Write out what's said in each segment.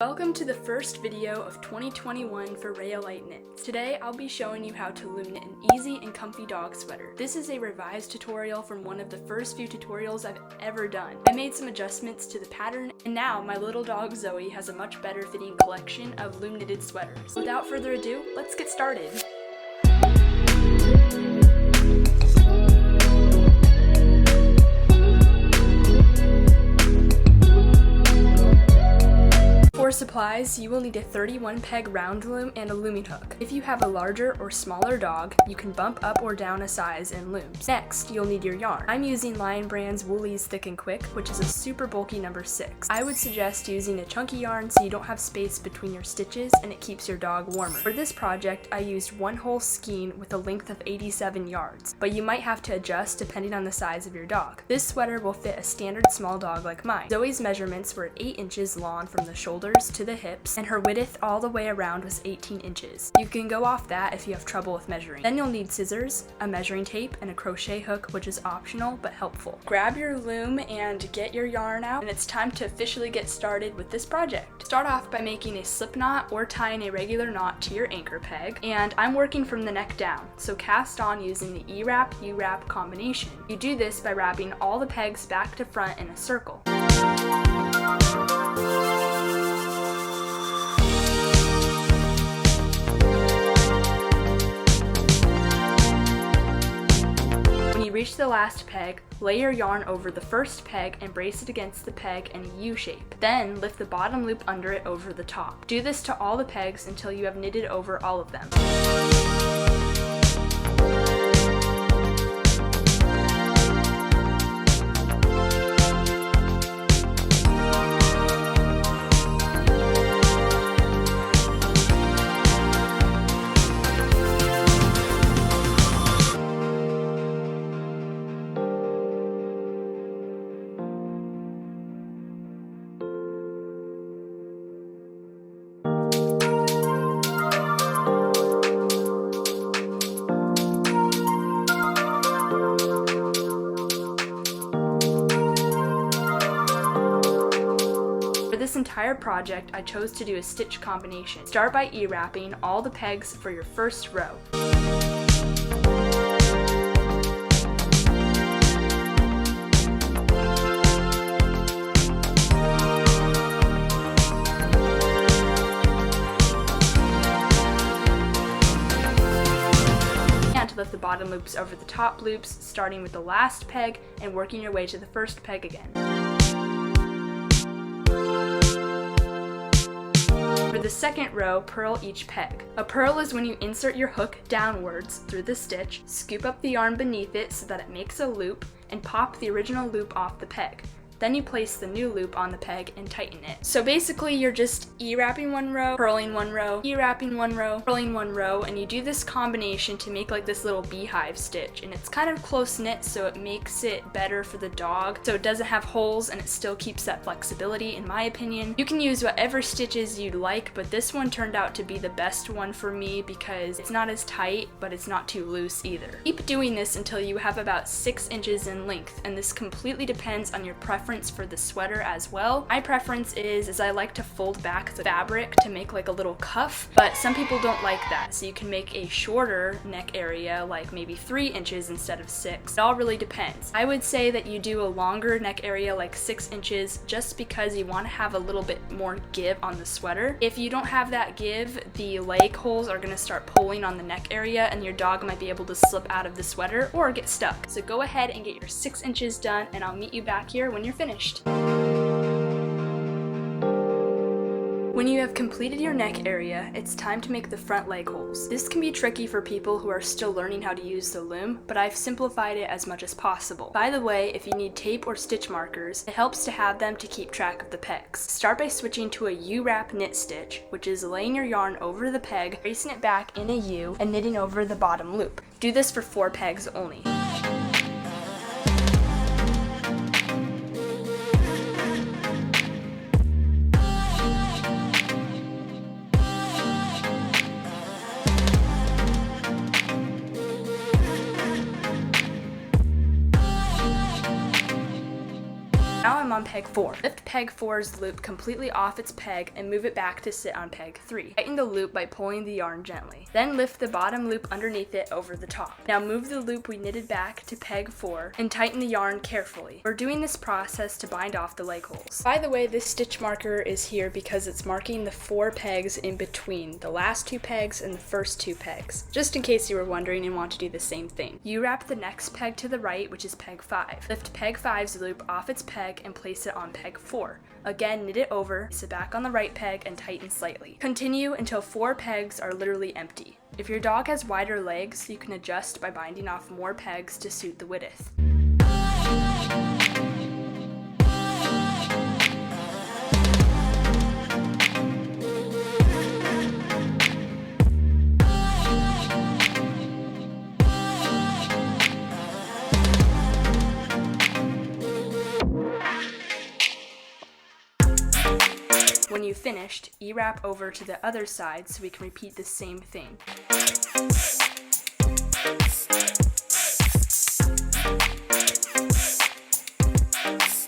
Welcome to the first video of 2021 for Rayalightknits. Today I'll be showing you how to loom knit an easy and comfy dog sweater. This is a revised tutorial from one of the first few tutorials I've ever done. I made some adjustments to the pattern, and now my little dog Zoe has a much better fitting collection of loom knitted sweaters. Without further ado, let's get started. For supplies, you will need a 31 peg round loom and a looming hook. If you have a larger or smaller dog, you can bump up or down a size in looms. Next, you'll need your yarn. I'm using Lion Brand's Woolies Thick and Quick, which is a super bulky number 6. I would suggest using a chunky yarn so you don't have space between your stitches and it keeps your dog warmer. For this project, I used one whole skein with a length of 87 yards, but you might have to adjust depending on the size of your dog. This sweater will fit a standard small dog like mine. Zoe's measurements were 8 inches long from the shoulders to the hips, and her width all the way around was 18 inches. You can go off that if you have trouble with measuring. Then you'll need scissors, a measuring tape, and a crochet hook, which is optional but helpful. Grab your loom and get your yarn out, and it's time to officially get started with this project. Start off by making a slip knot or tying a regular knot to your anchor peg, and I'm working from the neck down, so cast on using the E-wrap, U-wrap combination. You do this by wrapping all the pegs back to front in a circle. Reach the last peg, lay your yarn over the first peg and brace it against the peg in a U shape. Then lift the bottom loop under it over the top. Do this to all the pegs until you have knitted over all of them. For this entire project, I chose to do a stitch combination. Start by E-wrapping all the pegs for your first row. And lift the bottom loops over the top loops, starting with the last peg and working your way to the first peg again. For the second row, purl each peg. A purl is when you insert your hook downwards through the stitch, scoop up the yarn beneath it so that it makes a loop, and pop the original loop off the peg. Then you place the new loop on the peg and tighten it. So basically you're just E-wrapping one row, purling one row, E-wrapping one row, purling one row, and you do this combination to make like this little beehive stitch. And it's kind of close knit, so it makes it better for the dog. So it doesn't have holes and it still keeps that flexibility, in my opinion. You can use whatever stitches you'd like, but this one turned out to be the best one for me because it's not as tight, but it's not too loose either. Keep doing this until you have about 6 inches in length, and this completely depends on your preference for the sweater as well. My preference is I like to fold back the fabric to make like a little cuff, but some people don't like that, so you can make a shorter neck area, like maybe 3 inches instead of 6. It all really depends. I would say that you do a longer neck area, like 6 inches, just because you want to have a little bit more give on the sweater. If you don't have that give, the leg holes are going to start pulling on the neck area and your dog might be able to slip out of the sweater or get stuck. So go ahead and get your 6 inches done, and I'll meet you back here when you're finished. When you have completed your neck area, it's time to make the front leg holes. This can be tricky for people who are still learning how to use the loom, but I've simplified it as much as possible. By the way, if you need tape or stitch markers, it helps to have them to keep track of the pegs. Start by switching to a U-wrap knit stitch, which is laying your yarn over the peg, tracing it back in a U, and knitting over the bottom loop. Do this for 4 pegs only. peg 4. Lift peg 4's loop completely off its peg and move it back to sit on peg 3. Tighten the loop by pulling the yarn gently. Then lift the bottom loop underneath it over the top. Now move the loop we knitted back to peg 4 and tighten the yarn carefully. We're doing this process to bind off the leg holes. By the way, this stitch marker is here because it's marking the 4 pegs in between the last 2 pegs and the first 2 pegs, just in case you were wondering and want to do the same thing. You wrap the next peg to the right, which is peg 5. Lift peg 5's loop off its peg and place it on peg 4. Again, knit it over, sit back on the right peg, and tighten slightly. Continue until 4 pegs are literally empty. If your dog has wider legs, you can adjust by binding off more pegs to suit the width. When you've finished, E-wrap over to the other side so we can repeat the same thing.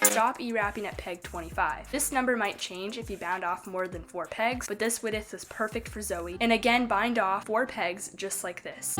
Stop E-wrapping at peg 25. This number might change if you bound off more than 4 pegs, but this width is perfect for Zoe. And again, bind off 4 pegs just like this.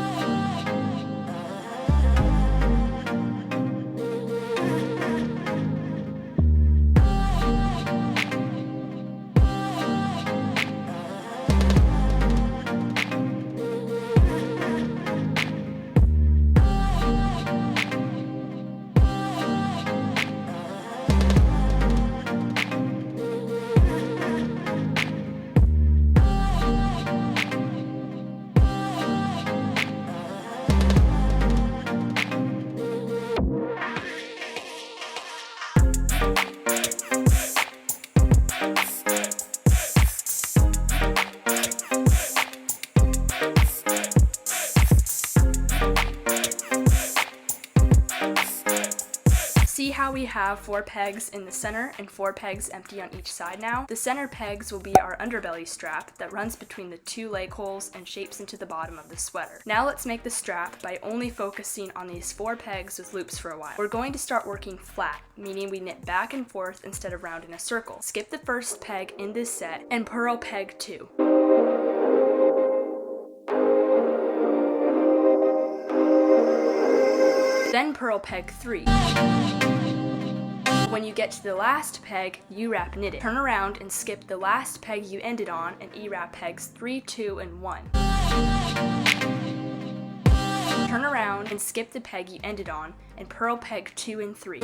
See how we have 4 pegs in the center and 4 pegs empty on each side now? The center pegs will be our underbelly strap that runs between the 2 leg holes and shapes into the bottom of the sweater. Now let's make the strap by only focusing on these 4 pegs with loops for a while. We're going to start working flat, meaning we knit back and forth instead of round in a circle. Skip the first peg in this set and purl peg 2. Then purl peg 3. When you get to the last peg, U-wrap knit it. Turn around and skip the last peg you ended on and E-wrap pegs 3, 2, and 1. Turn around and skip the peg you ended on and purl peg 2 and 3.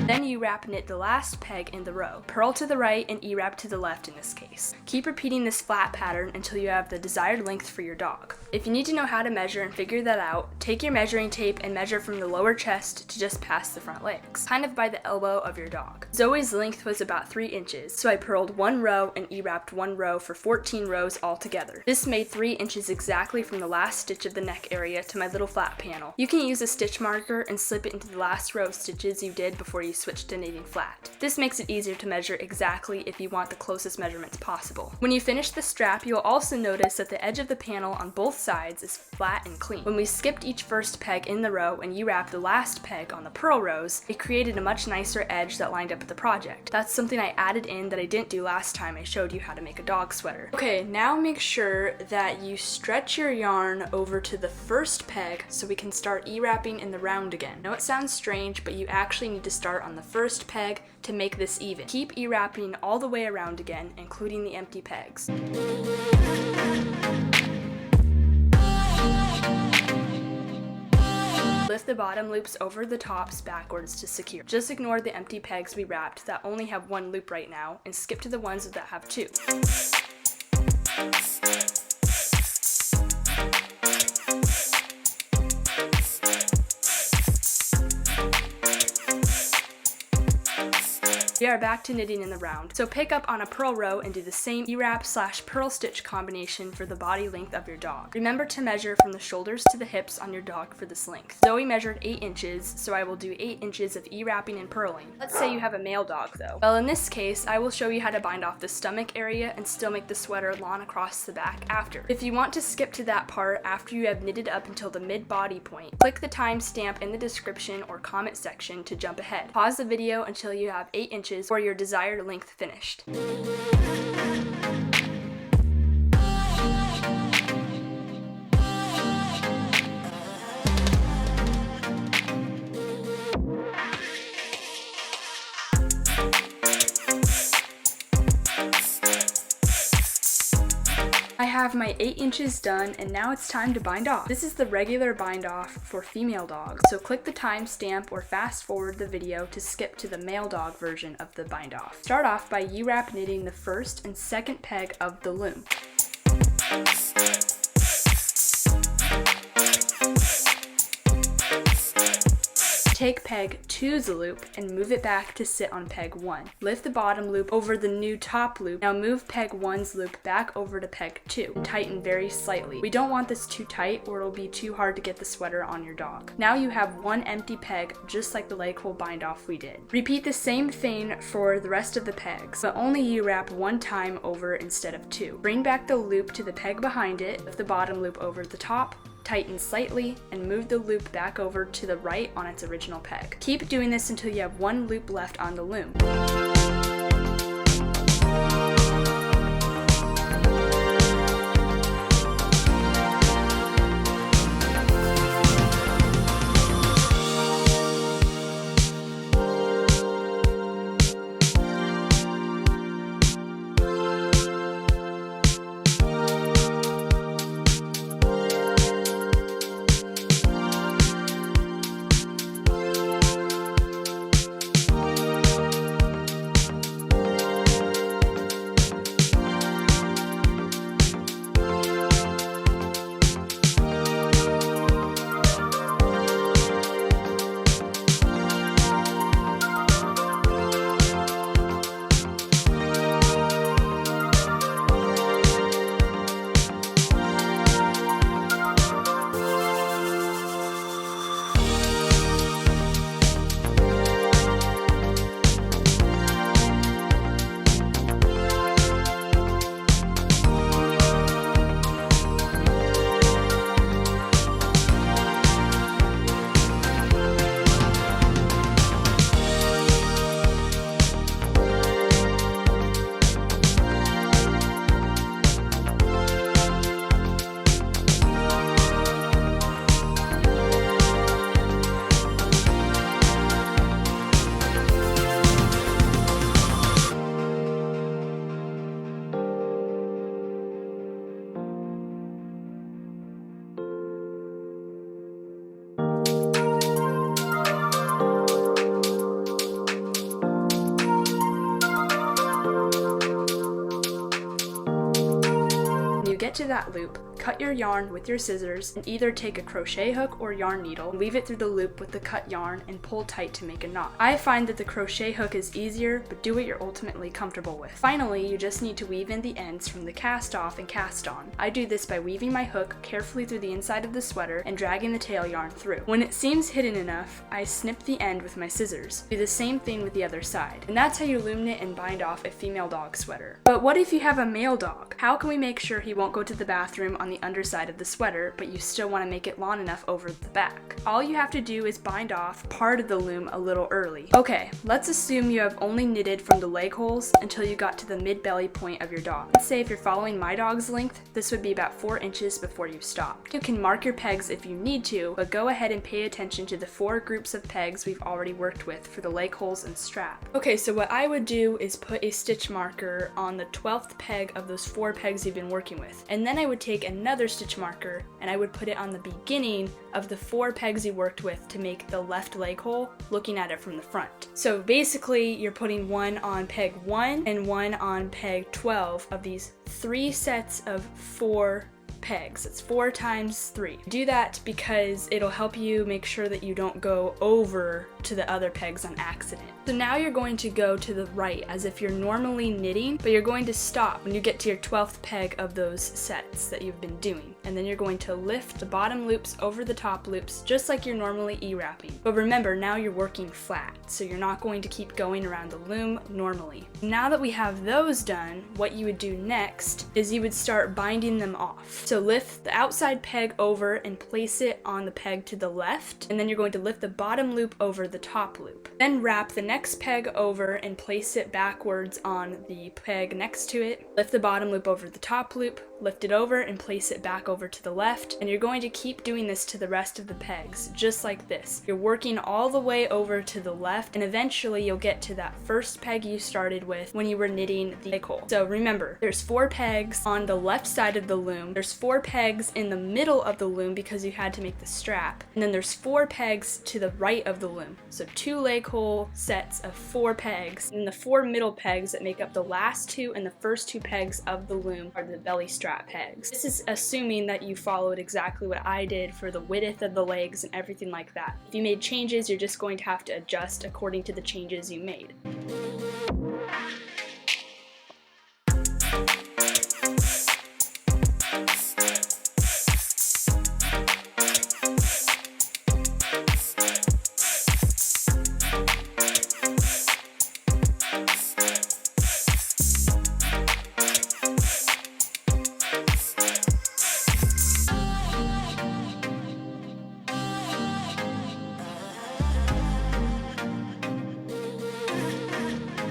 Then U-wrap knit the last peg in the row. Purl to the right and E-wrap to the left in this case. Keep repeating this flat pattern until you have the desired length for your dog. If you need to know how to measure and figure that out, take your measuring tape and measure from the lower chest to just past the front legs, kind of by the elbow of your dog. Zoe's length was about 3 inches, so I purled 1 row and E-wrapped 1 row for 14 rows altogether. This made 3 inches exactly from the last stitch of the neck area to my little flat panel. You can use a stitch marker and slip it into the last row of stitches you did before you switched to knitting flat. This makes it easier to measure exactly if you want the closest measurements possible. When you finish the strap, you'll also notice that the edge of the panel on both sides is flat and clean. When we skipped each first peg in the row and U-wrapped the last peg on the purl rows, it created a much nicer edge that lined up with the project. That's something I added in that I didn't do last time I showed you how to make a dog sweater. Okay, now make sure that you stretch your yarn over to the first peg so we can start E-wrapping in the round again. I know it sounds strange, but you actually need to start on the first peg to make this even. Keep E-wrapping all the way around again, including the empty pegs. Lift the bottom loops over the tops backwards to secure. Just ignore the empty pegs we wrapped that only have 1 loop right now and skip to the ones that have 2. We are back to knitting in the round. So pick up on a purl row and do the same E-wrap/purl stitch combination for the body length of your dog. Remember to measure from the shoulders to the hips on your dog for this length. Zoe measured 8 inches, so I will do 8 inches of E-wrapping and purling. Let's say you have a male dog though. Well, in this case, I will show you how to bind off the stomach area and still make the sweater lawn across the back after. If you want to skip to that part after you have knitted up until the mid-body point, click the timestamp in the description or comment section to jump ahead. Pause the video until you have 8 inches or your desired length finished. I have my 8 inches done, and now it's time to bind off. This is the regular bind off for female dogs, so click the timestamp or fast forward the video to skip to the male dog version of the bind off. Start off by U-wrap knitting the first and second peg of the loom. Take peg 2's loop and move it back to sit on peg 1. Lift the bottom loop over the new top loop. Now move peg 1's loop back over to peg 2 and tighten very slightly. We don't want this too tight or it'll be too hard to get the sweater on your dog. Now you have one empty peg just like the leg hole bind off we did. Repeat the same thing for the rest of the pegs, but only U-wrap one time over instead of 2. Bring back the loop to the peg behind it, lift the bottom loop over the top, tighten slightly, and move the loop back over to the right on its original peg. Keep doing this until you have one loop left on the loom. Get to that loop, cut your yarn with your scissors and either take a crochet hook or yarn needle, weave it through the loop with the cut yarn and pull tight to make a knot. I find that the crochet hook is easier, but do what you're ultimately comfortable with. Finally, you just need to weave in the ends from the cast off and cast on. I do this by weaving my hook carefully through the inside of the sweater and dragging the tail yarn through. When it seems hidden enough, I snip the end with my scissors. Do the same thing with the other side. And that's how you loom knit and bind off a female dog sweater. But what if you have a male dog? How can we make sure he won't go to the bathroom on the underside of the sweater, but you still want to make it long enough over the back? All you have to do is bind off part of the loom a little early. Okay, let's assume you have only knitted from the leg holes until you got to the mid-belly point of your dog. Let's say if you're following my dog's length, this would be about 4 inches before you stop. You can mark your pegs if you need to, but go ahead and pay attention to the 4 groups of pegs we've already worked with for the leg holes and strap. Okay, so what I would do is put a stitch marker on the 12th peg of those 4 pegs you've been working with, and then I would take another stitch marker and I would put it on the beginning of the 4 pegs you worked with to make the left leg hole, looking at it from the front. So basically you're putting one on peg 1 and one on peg 12 of these 3 sets of 4 pegs. It's 4 times 3. Do that because it'll help you make sure that you don't go over to the other pegs on accident. So now you're going to go to the right as if you're normally knitting, but you're going to stop when you get to your 12th peg of those sets that you've been doing. And then you're going to lift the bottom loops over the top loops just like you're normally E-wrapping. But remember, now you're working flat, so you're not going to keep going around the loom normally. Now that we have those done, what you would do next is you would start binding them off. So lift the outside peg over and place it on the peg to the left, and then you're going to lift the bottom loop over the top loop. Then wrap the next peg over and place it backwards on the peg next to it. Lift the bottom loop over the top loop, lift it over and place it back over to the left, and you're going to keep doing this to the rest of the pegs, just like this. You're working all the way over to the left, and eventually you'll get to that first peg you started with when you were knitting the egg hole. So remember, there's 4 pegs on the left side of the loom, there's 4 pegs in the middle of the loom because you had to make the strap, and then there's 4 pegs to the right of the loom. So 2 leg hole sets of 4 pegs, and the 4 middle pegs that make up the last 2 and the first 2 pegs of the loom are the belly strap pegs. This is assuming that you followed exactly what I did for the width of the legs and everything like that. If you made changes, you're just going to have to adjust according to the changes you made.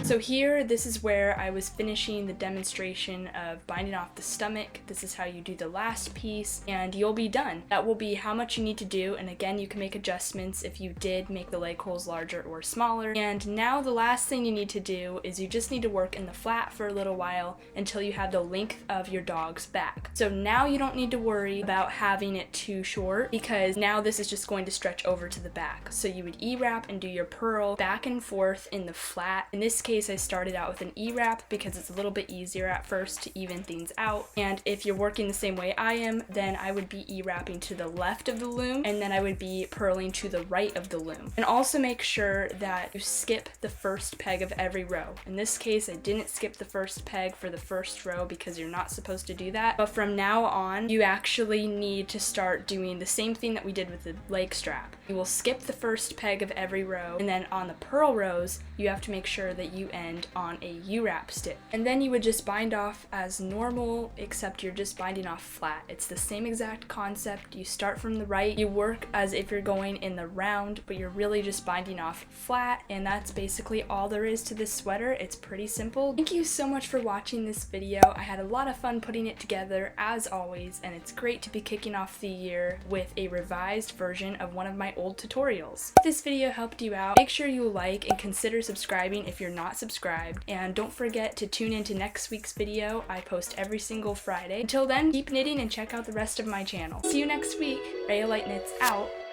So here, this is where I was finishing the demonstration of binding off the stomach. This is how you do the last piece, and you'll be done. That will be how much you need to do, and again, you can make adjustments if you did make the leg holes larger or smaller. And now the last thing you need to do is you just need to work in the flat for a little while until you have the length of your dog's back. So now you don't need to worry about having it too short, because now this is just going to stretch over to the back. So you would E-wrap and do your purl back and forth in the flat. In this case, I started out with an E-wrap because it's a little bit easier at first to even things out. And if you're working the same way I am, then I would be E-wrapping to the left of the loom, and then I would be purling to the right of the loom. And also make sure that you skip the first peg of every row. In this case, I didn't skip the first peg for the first row because you're not supposed to do that. But from now on, you actually need to start doing the same thing that we did with the leg strap. You will skip the first peg of every row, and then on the purl rows, you have to make sure that you end on a U-wrap stitch. And then you would just bind off as normal, except you're just binding off flat. It's the same exact concept. You start from the right, you work as if you're going in the round, but you're really just binding off flat, and that's basically all there is to this sweater. It's pretty simple. Thank you so much for watching this video. I had a lot of fun putting it together, as always, and it's great to be kicking off the year with a revised version of one of my old tutorials. If this video helped you out, make sure you like and consider subscribing if you're not subscribed, and don't forget to tune into next week's video. I post every single Friday. Until then, keep knitting and check out the rest of my channel. See you next week. Rayalightknits out.